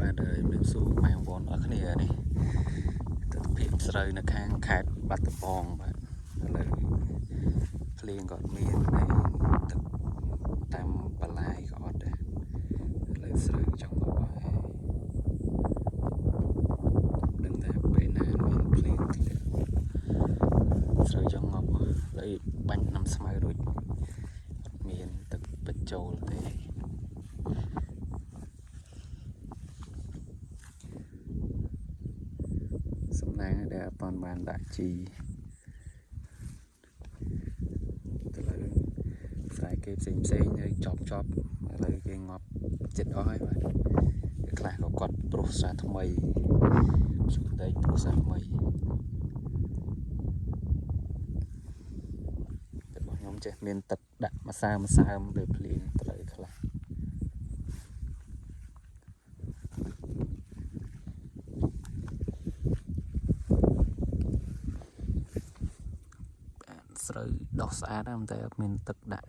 បាទហើយមានសួរម៉ែបងប្អូនអរគ្នានេះទិដ្ឋភាពស្រូវនៅខាងខេត្តបាត់ដំបងបាទឥឡូវភ្លៀងក៏មានហើយទឹកតាមបន្លាយក៏អត់ដែរឥឡូវស្រូវចង់មកហើយដឹងថាពេលណាមានភ្លៀងធ្លាក់ស្រូវចង់មកឥឡូវបាញ់nămស្មៅរួចអត់មានទឹកបញ្ចូលទេសំណាងដែលអត់បានដាក់ជីទៅលើស្រែគេផ្សេងហើយចប់ឥឡូវគេងាប់ចិត្តអស់ហើយបាទខ្លះក៏គាត់ប្រុសសារថ្មីជួតែប្រុសសារថ្មីតែរបស់ខ្ញុំចេះមានទឹកដាក់ម្សើមលើភ្លៀងត្រូវខ្លះស្រូវដោះស្អាតតែអត់មានទឹកដាក់